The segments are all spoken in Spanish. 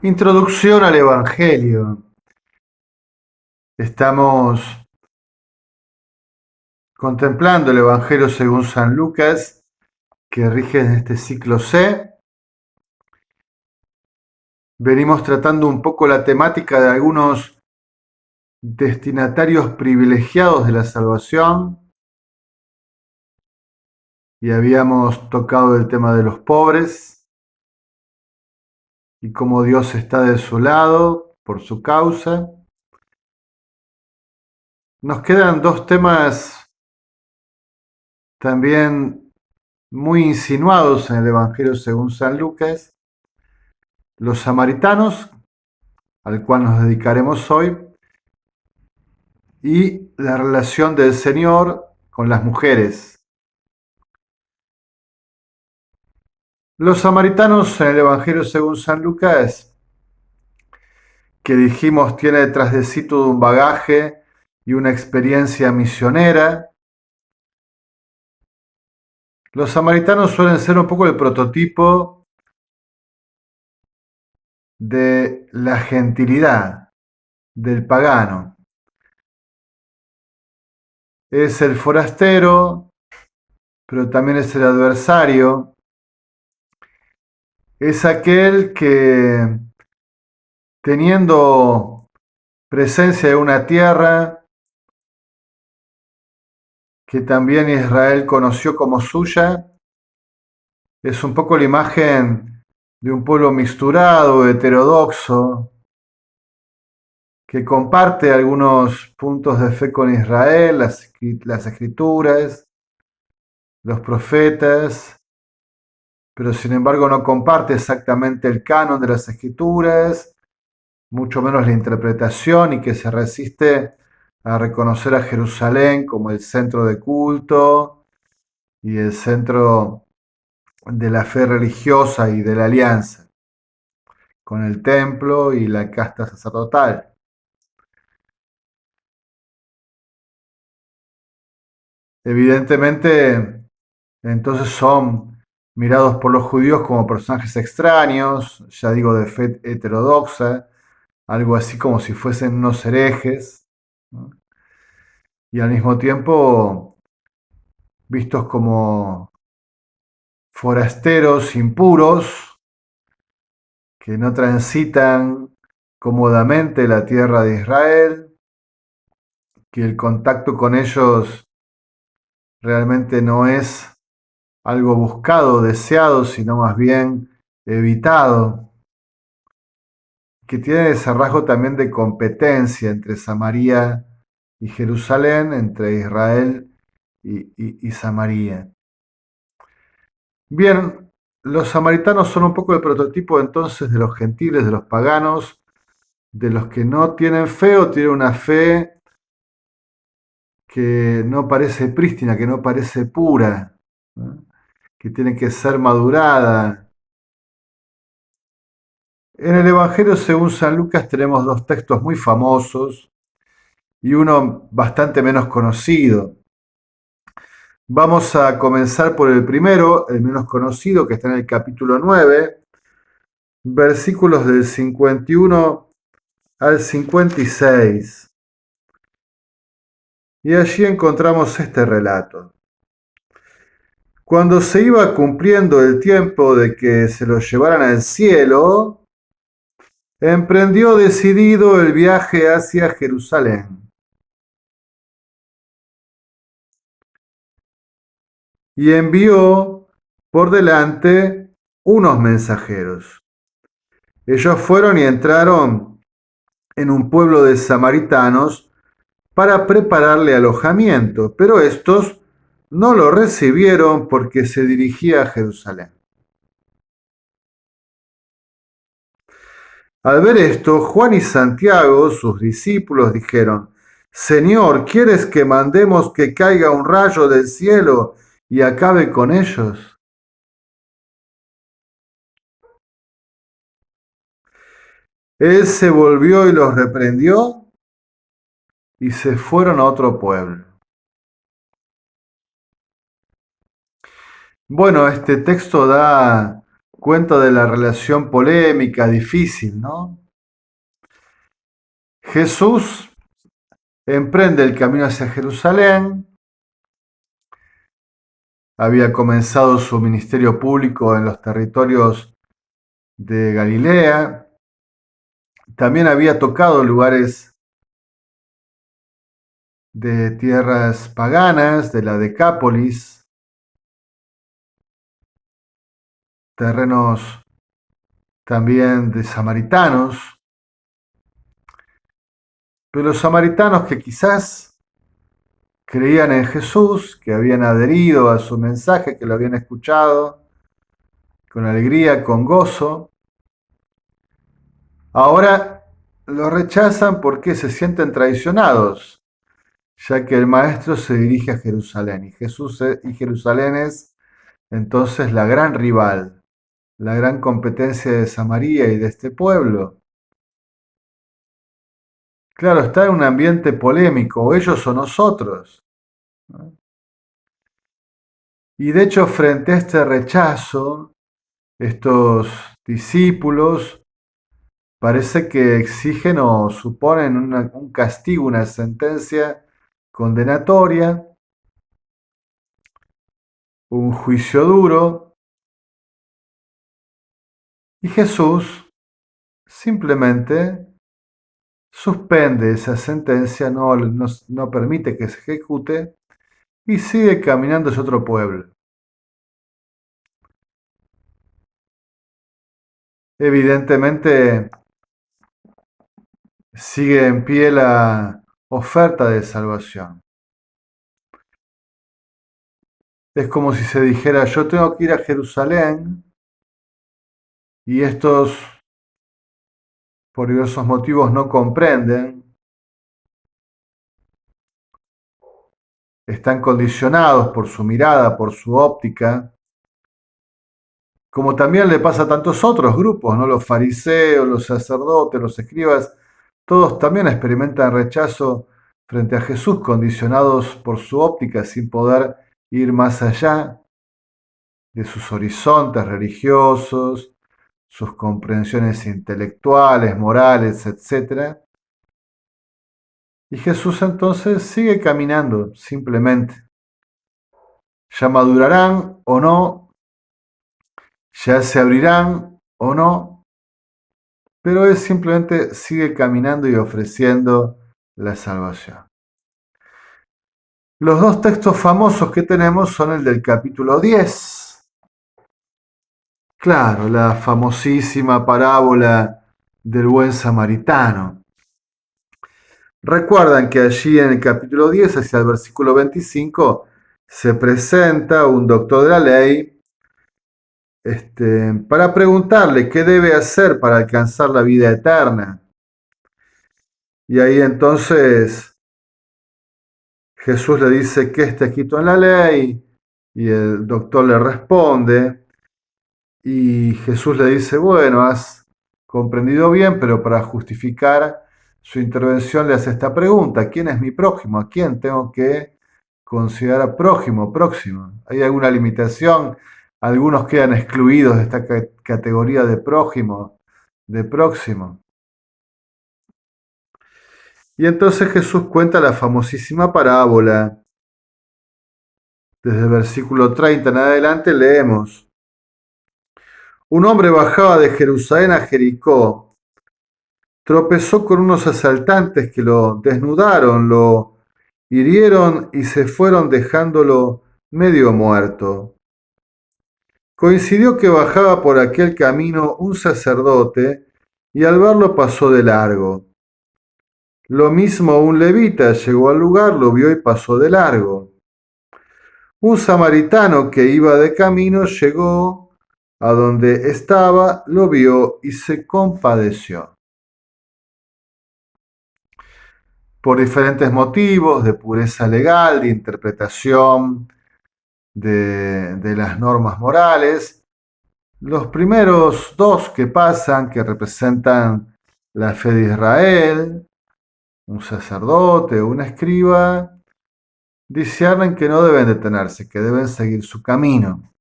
Introducción al Evangelio. Estamos contemplando el Evangelio según San Lucas, que rige en este ciclo C. Venimos tratando un poco la temática de algunos destinatarios privilegiados de la salvación y habíamos tocado el tema de los pobres y cómo Dios está de su lado por su causa. Nos quedan dos temas también muy insinuados en el Evangelio según San Lucas: los samaritanos, al cual nos dedicaremos hoy, y la relación del Señor con las mujeres. Los samaritanos en el Evangelio según San Lucas, que dijimos tiene detrás de sí todo un bagaje y una experiencia misionera. Los samaritanos suelen ser un poco el prototipo de la gentilidad del pagano. Es el forastero, pero también es el adversario. Es aquel que, teniendo presencia de una tierra que también Israel conoció como suya, es un poco la imagen de un pueblo mixturado, heterodoxo, que comparte algunos puntos de fe con Israel, las escrituras, los profetas, pero sin embargo no comparte exactamente el canon de las escrituras, mucho menos la interpretación, y que se resiste a reconocer a Jerusalén como el centro de culto y el centro de la fe religiosa y de la alianza con el templo y la casta sacerdotal. Evidentemente, entonces son mirados por los judíos como personajes extraños, ya digo, de fe heterodoxa, algo así como si fuesen unos herejes, ¿no? Y al mismo tiempo vistos como forasteros impuros que no transitan cómodamente la tierra de Israel, que el contacto con ellos realmente no es algo buscado, deseado, sino más bien evitado, que tiene ese rasgo también de competencia entre Samaria y Jerusalén, entre Israel y Samaria. Bien, los samaritanos son un poco el prototipo entonces de los gentiles, de los paganos, de los que no tienen fe o tienen una fe que no parece prístina, que no parece pura, ¿no? Que tiene que ser madurada. En el Evangelio según San Lucas tenemos dos textos muy famosos y uno bastante menos conocido. Vamos a comenzar por el primero, el menos conocido, que está en el capítulo 9, versículos del 51 al 56. Y allí encontramos este relato. Cuando se iba cumpliendo el tiempo de que se los llevaran al cielo, emprendió decidido el viaje hacia Jerusalén y envió por delante unos mensajeros. Ellos fueron y entraron en un pueblo de samaritanos para prepararle alojamiento, pero estos no lo recibieron porque se dirigía a Jerusalén. Al ver esto, Juan y Santiago, sus discípulos, dijeron: Señor, ¿quieres que mandemos que caiga un rayo del cielo y acabe con ellos? Él se volvió y los reprendió y se fueron a otro pueblo. Bueno, este texto da cuenta de la relación polémica, difícil, ¿no? Jesús emprende el camino hacia Jerusalén, había comenzado su ministerio público en los territorios de Galilea, también había tocado lugares de tierras paganas, de la Decápolis, terrenos también de samaritanos, pero los samaritanos que quizás creían en Jesús, que habían adherido a su mensaje, que lo habían escuchado con alegría, con gozo, ahora lo rechazan porque se sienten traicionados, ya que el maestro se dirige a Jerusalén y Jerusalén es entonces la gran rival, la gran competencia de Samaria y de este pueblo. Claro, está en un ambiente polémico, o ellos o nosotros, ¿no? Y de hecho, frente a este rechazo, estos discípulos parece que exigen o suponen un castigo, una sentencia condenatoria, un juicio duro, y Jesús simplemente suspende esa sentencia, no permite que se ejecute y sigue caminando hacia otro pueblo. Evidentemente sigue en pie la oferta de salvación. Es como si se dijera, yo tengo que ir a Jerusalén y estos por diversos motivos no comprenden, están condicionados por su mirada, por su óptica, como también le pasa a tantos otros grupos, ¿no? Los fariseos, los sacerdotes, los escribas, todos también experimentan rechazo frente a Jesús, condicionados por su óptica, sin poder ir más allá de sus horizontes religiosos, sus comprensiones intelectuales, morales, etc. Y Jesús entonces sigue caminando, simplemente. Ya madurarán o no, ya se abrirán o no, pero Él simplemente sigue caminando y ofreciendo la salvación. Los dos textos famosos que tenemos son el del capítulo 10. Claro, la famosísima parábola del buen samaritano. Recuerdan que allí en el capítulo 10, hacia el versículo 25, se presenta un doctor de la ley para preguntarle qué debe hacer para alcanzar la vida eterna. Y ahí entonces Jesús le dice, ¿qué está escrito en la ley? Y el doctor le responde, y Jesús le dice, bueno, has comprendido bien, pero para justificar su intervención le hace esta pregunta, ¿quién es mi prójimo? ¿A quién tengo que considerar prójimo, próximo? ¿Hay alguna limitación? Algunos quedan excluidos de esta categoría de prójimo, de próximo. Y entonces Jesús cuenta la famosísima parábola. Desde el versículo 30 en adelante leemos. Un hombre bajaba de Jerusalén a Jericó, tropezó con unos asaltantes que lo desnudaron, lo hirieron y se fueron dejándolo medio muerto. Coincidió que bajaba por aquel camino un sacerdote y al verlo pasó de largo. Lo mismo un levita llegó al lugar, lo vio y pasó de largo. Un samaritano que iba de camino llegó a donde estaba, lo vio y se compadeció. Por diferentes motivos de pureza legal, de interpretación de las normas morales, los primeros dos que pasan, que representan la fe de Israel, un sacerdote o un escriba, disciernen que no deben detenerse, que deben seguir su camino,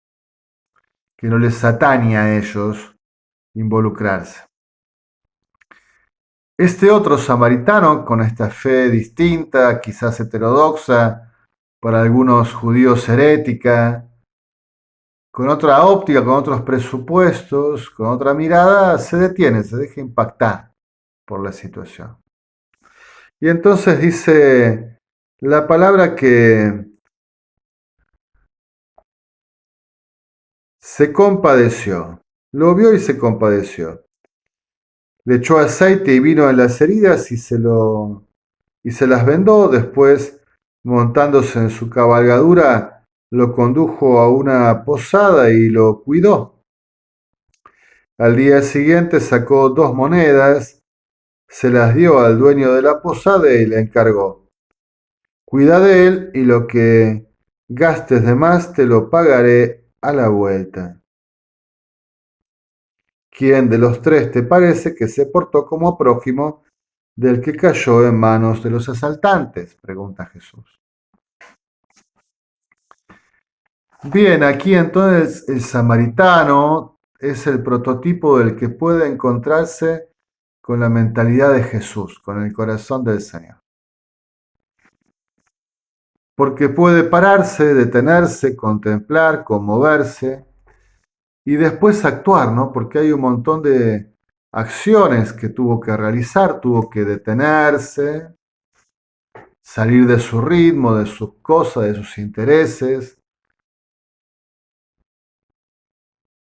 que no les atañe a ellos involucrarse. Este otro samaritano, con esta fe distinta, quizás heterodoxa, para algunos judíos herética, con otra óptica, con otros presupuestos, con otra mirada, se detiene, se deja impactar por la situación. Y entonces dice la palabra que se compadeció, lo vio y se compadeció. Le echó aceite y vino en las heridas y se las vendó. Después, montándose en su cabalgadura, lo condujo a una posada y lo cuidó. Al día siguiente sacó 2 monedas, se las dio al dueño de la posada y le encargó: cuida de él y lo que gastes de más te lo pagaré a la vuelta. ¿Quién de los tres te parece que se portó como prójimo del que cayó en manos de los asaltantes? Pregunta Jesús. Bien, aquí entonces el samaritano es el prototipo del que puede encontrarse con la mentalidad de Jesús, con el corazón del Señor. Porque puede pararse, detenerse, contemplar, conmoverse y después actuar, ¿no? Porque hay un montón de acciones que tuvo que realizar, tuvo que detenerse, salir de su ritmo, de sus cosas, de sus intereses,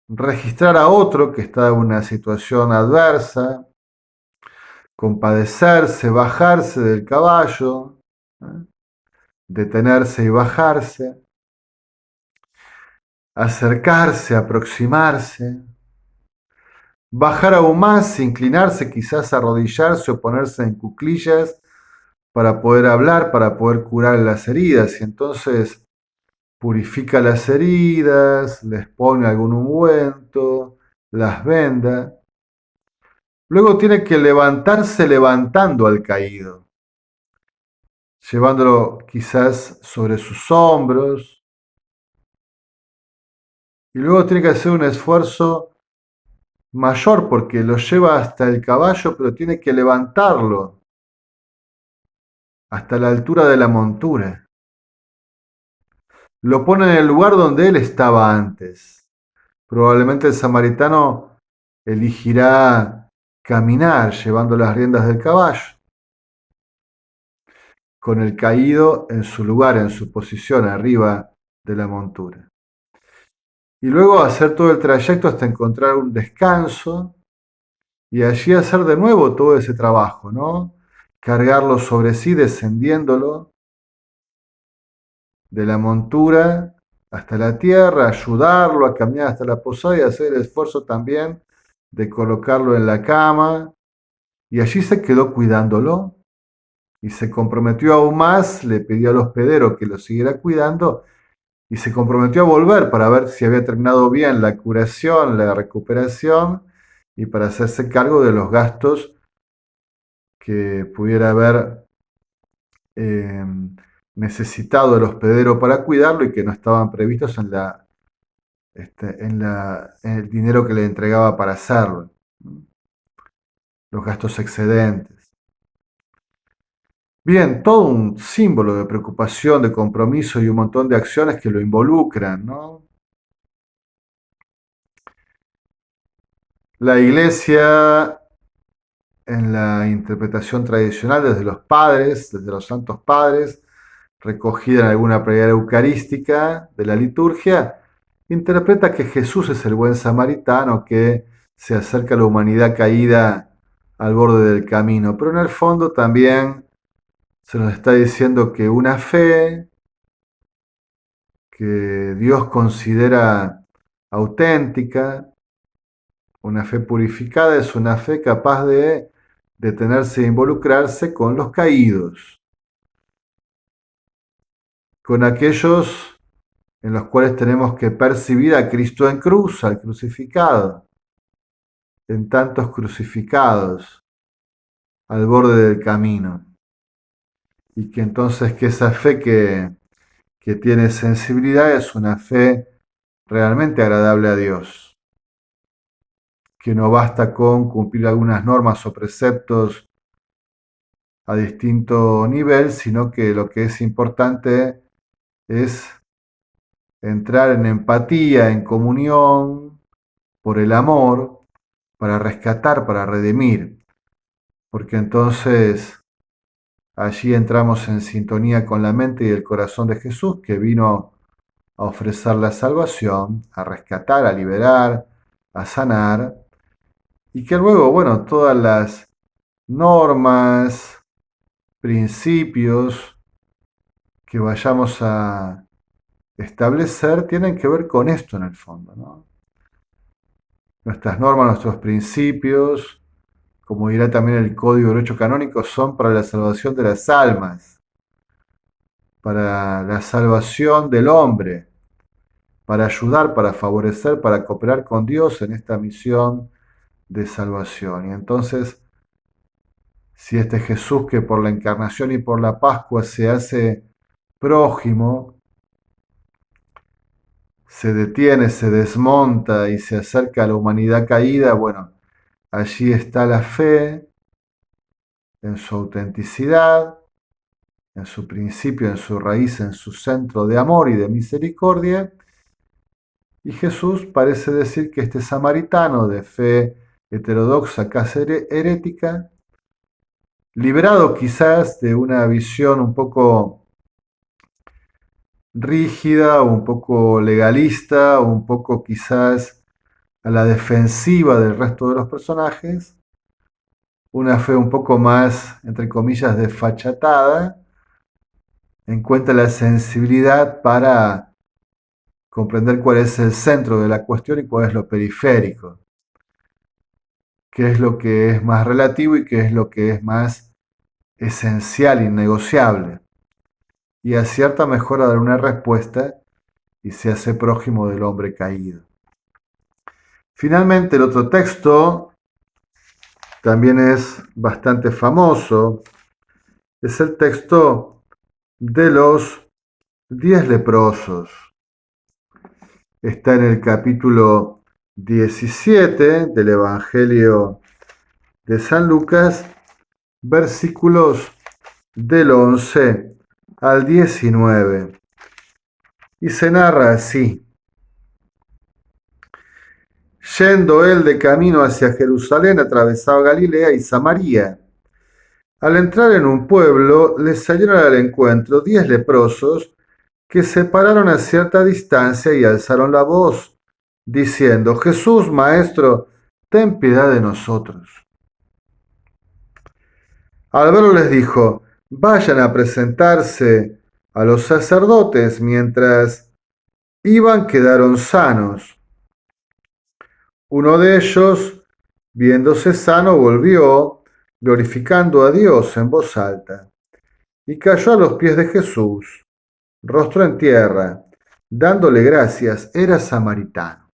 registrar a otro que está en una situación adversa, compadecerse, bajarse del caballo, ¿eh? Detenerse y bajarse, acercarse, aproximarse, bajar aún más, inclinarse, quizás arrodillarse o ponerse en cuclillas para poder hablar, para poder curar las heridas. Y entonces purifica las heridas, les pone algún ungüento, las venda. Luego tiene que levantarse levantando al caído, llevándolo quizás sobre sus hombros. Y luego tiene que hacer un esfuerzo mayor porque lo lleva hasta el caballo, pero tiene que levantarlo hasta la altura de la montura. Lo pone en el lugar donde él estaba antes. Probablemente el samaritano elegirá caminar llevando las riendas del caballo, con el caído en su lugar, en su posición arriba de la montura. Y luego hacer todo el trayecto hasta encontrar un descanso y allí hacer de nuevo todo ese trabajo, ¿no? Cargarlo sobre sí, descendiéndolo de la montura hasta la tierra, ayudarlo a caminar hasta la posada y hacer el esfuerzo también de colocarlo en la cama. Y allí se quedó cuidándolo y se comprometió aún más, le pidió al hospedero que lo siguiera cuidando y se comprometió a volver para ver si había terminado bien la curación, la recuperación y para hacerse cargo de los gastos que pudiera haber eh, necesitado el hospedero para cuidarlo y que no estaban previstos en el dinero que le entregaba para hacerlo, los gastos excedentes. Bien, todo un símbolo de preocupación, de compromiso y un montón de acciones que lo involucran, ¿no? La iglesia, en la interpretación tradicional desde los padres, desde los santos padres, recogida en alguna plegaria eucarística de la liturgia, interpreta que Jesús es el buen samaritano que se acerca a la humanidad caída al borde del camino. Pero en el fondo también se nos está diciendo que una fe que Dios considera auténtica, una fe purificada, es una fe capaz de detenerse e involucrarse con los caídos, con aquellos en los cuales tenemos que percibir a Cristo en cruz, al crucificado, en tantos crucificados al borde del camino. Y que entonces que esa fe que tiene sensibilidad es una fe realmente agradable a Dios, que no basta con cumplir algunas normas o preceptos a distinto nivel, sino que lo que es importante es entrar en empatía, en comunión, por el amor, para rescatar, para redimir, porque entonces allí entramos en sintonía con la mente y el corazón de Jesús, que vino a ofrecer la salvación, a rescatar, a liberar, a sanar, y que luego, bueno, todas las normas, principios que vayamos a establecer tienen que ver con esto en el fondo, ¿no? Nuestras normas, nuestros principios, como dirá también el Código de Derecho Canónico, son para la salvación de las almas, para la salvación del hombre, para ayudar, para favorecer, para cooperar con Dios en esta misión de salvación. Y entonces, si este Jesús que por la encarnación y por la Pascua se hace prójimo, se detiene, se desmonta y se acerca a la humanidad caída, bueno, allí está la fe en su autenticidad, en su principio, en su raíz, en su centro de amor y de misericordia. Y Jesús parece decir que este samaritano de fe heterodoxa, casi herética, liberado quizás de una visión un poco rígida, o un poco legalista, o un poco quizás a la defensiva del resto de los personajes, una fe un poco más, entre comillas, desfachatada, encuentra la sensibilidad para comprender cuál es el centro de la cuestión y cuál es lo periférico, qué es lo que es más relativo y qué es lo que es más esencial, innegociable. Y acierta mejor a dar una respuesta y se hace prójimo del hombre caído. Finalmente, el otro texto también es bastante famoso. Es el texto de los 10 leprosos. Está en el capítulo 17 del Evangelio de San Lucas, versículos del 11 al 19. Y se narra así. Yendo él de camino hacia Jerusalén, atravesaba Galilea y Samaria. Al entrar en un pueblo, les salieron al encuentro 10 leprosos que se pararon a cierta distancia y alzaron la voz, diciendo: Jesús, Maestro, ten piedad de nosotros. Al verlo les dijo: vayan a presentarse a los sacerdotes. Mientras iban, quedaron sanos. Uno de ellos, viéndose sano, volvió, glorificando a Dios en voz alta, y cayó a los pies de Jesús, rostro en tierra, dándole gracias. Era samaritano.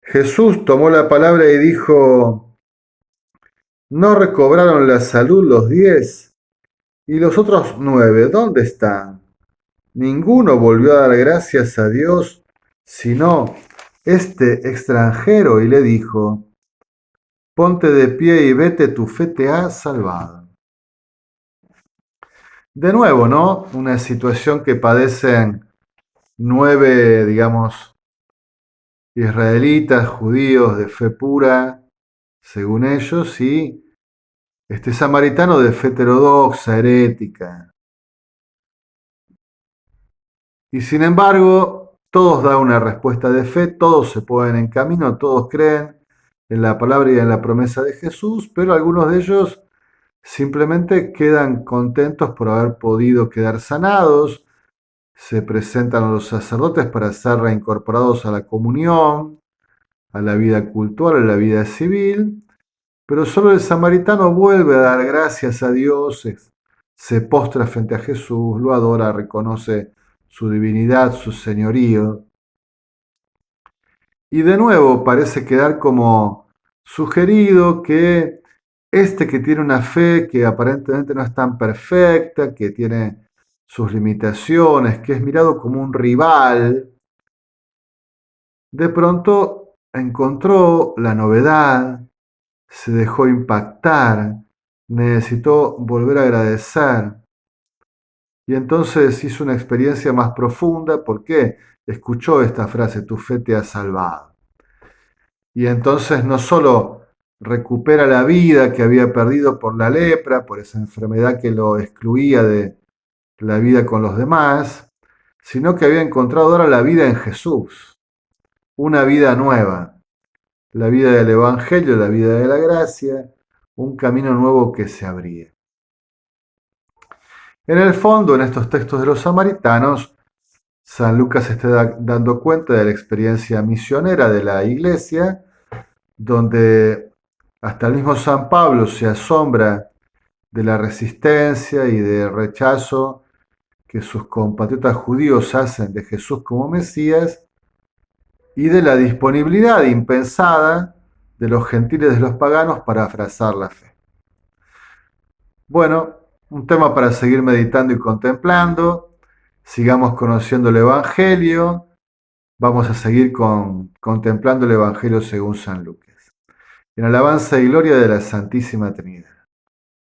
Jesús tomó la palabra y dijo: ¿no recobraron la salud los 10? ¿Y los otros 9 dónde están? Ninguno volvió a dar gracias a Dios, sino este extranjero, y le dijo: ponte de pie y vete, tu fe te ha salvado. De nuevo, ¿no? Una situación que padecen 9, digamos, israelitas, judíos de fe pura, según ellos, y este samaritano de fe heterodoxa, herética. Y sin embargo, todos dan una respuesta de fe, todos se ponen en camino, todos creen en la palabra y en la promesa de Jesús, pero algunos de ellos simplemente quedan contentos por haber podido quedar sanados, se presentan a los sacerdotes para ser reincorporados a la comunión, a la vida cultural, a la vida civil, pero solo el samaritano vuelve a dar gracias a Dios, se postra frente a Jesús, lo adora, reconoce su divinidad, su señorío. Y de nuevo parece quedar como sugerido que este que tiene una fe que aparentemente no es tan perfecta, que tiene sus limitaciones, que es mirado como un rival, de pronto encontró la novedad, se dejó impactar, necesitó volver a agradecer y entonces hizo una experiencia más profunda porque escuchó esta frase, tu fe te ha salvado. Y entonces no solo recupera la vida que había perdido por la lepra, por esa enfermedad que lo excluía de la vida con los demás, sino que había encontrado ahora la vida en Jesús, una vida nueva, la vida del Evangelio, la vida de la gracia, un camino nuevo que se abría. En el fondo, en estos textos de los samaritanos, San Lucas está dando cuenta de la experiencia misionera de la iglesia, donde hasta el mismo San Pablo se asombra de la resistencia y del rechazo que sus compatriotas judíos hacen de Jesús como Mesías y de la disponibilidad impensada de los gentiles de los paganos para abrazar la fe. Bueno, un tema para seguir meditando y contemplando. Sigamos conociendo el Evangelio. Vamos a seguir contemplando el Evangelio según San Lucas. En alabanza y gloria de la Santísima Trinidad.